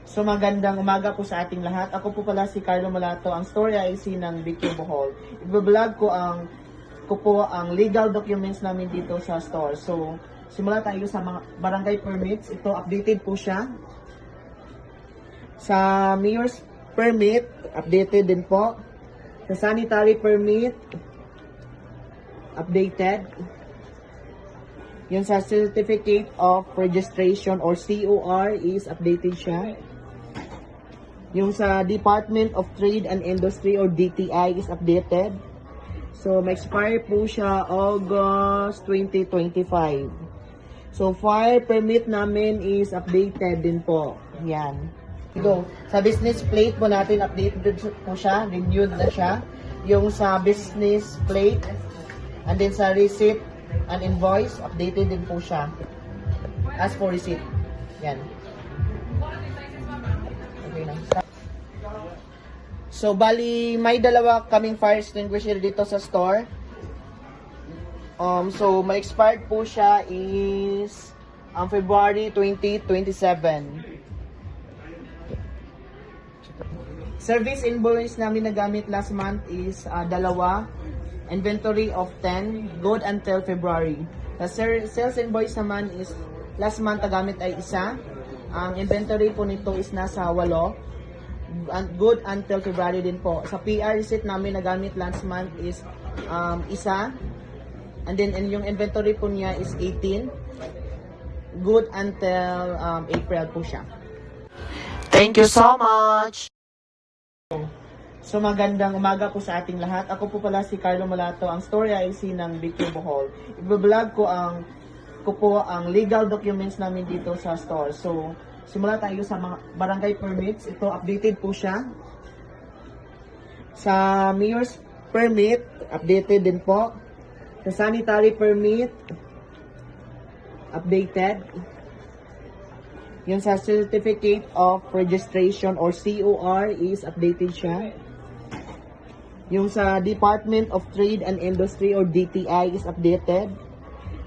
So magandang umaga po sa ating lahat. Ako po pala si Carlo Malato, ang Story IC ng Vicky Bohol. I-vlog ko po ang legal documents namin dito sa store. So simula tayo sa mga barangay permits. Ito updated po siya. Sa mayor's permit, updated din po. Sa sanitary permit, updated. Yung sa certificate of registration or COR is updated siya. Yung sa Department of Trade and Industry or DTI is updated. So, ma-expire po siya August 2025. So, fire permit namin is updated din po. Yan. Go. Sa business plate po natin, updated po siya. Renewed na siya. Yung sa business plate, and then sa receipt and invoice, updated din po siya. As for receipt. Yan. Okay na. So, bali, may dalawa kaming fire extinguisher dito sa store. So, ma-expired po siya is February 2027. Service invoice namin na gamit last month is dalawa. Inventory of 10, good until February. The sales invoice naman is last month na gamit ay isa. Ang inventory po nito is nasa 8. Good until February din po. Sa PR receipt namin na gamit last month is isa. And then yung inventory po niya is 18. Good until April po siya. Thank you so much. So magandang umaga po sa ating lahat. Ako po pala si Carlo Malato, ang Story IC ng Vicky Bohol. I-vlog ko po ang legal documents namin dito sa store. So simula tayo sa mga barangay permits. Ito updated po siya. Sa mayor's permit, updated din po. Sa sanitary permit, updated. Yung sa certificate of registration or COR is updated siya. Yung sa Department of Trade and Industry or DTI is updated.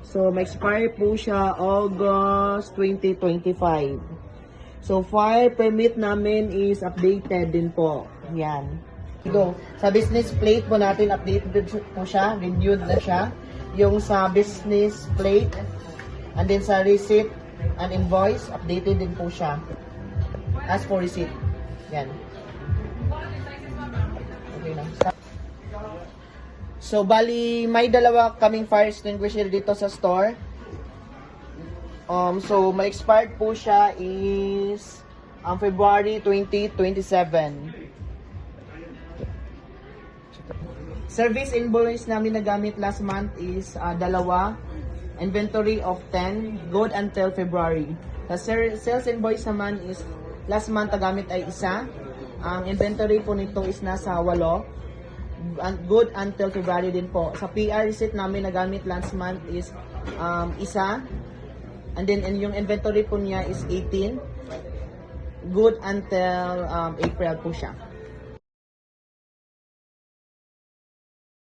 So, ma-expire po siya August 2025. So, fire permit namin is updated din po. Yan. Go. Sa business plate po natin, updated po siya. Renewed na siya. Yung sa business plate, and then sa receipt and invoice, updated din po siya. As for receipt. Yan. Okay na. So, bali, may dalawa kaming fire extinguisher dito sa store. So, ma-expired po siya is February 2027. Service invoice namin na gamit last month is dalawa. Inventory of 10, good until February. The sales invoice naman is last month na gamit ay isa. Ang inventory po nito is nasa 8. Good until February din po. Sa PR receipt namin na gamit last month is isa. And then yung inventory po niya is 18. Good until April po siya.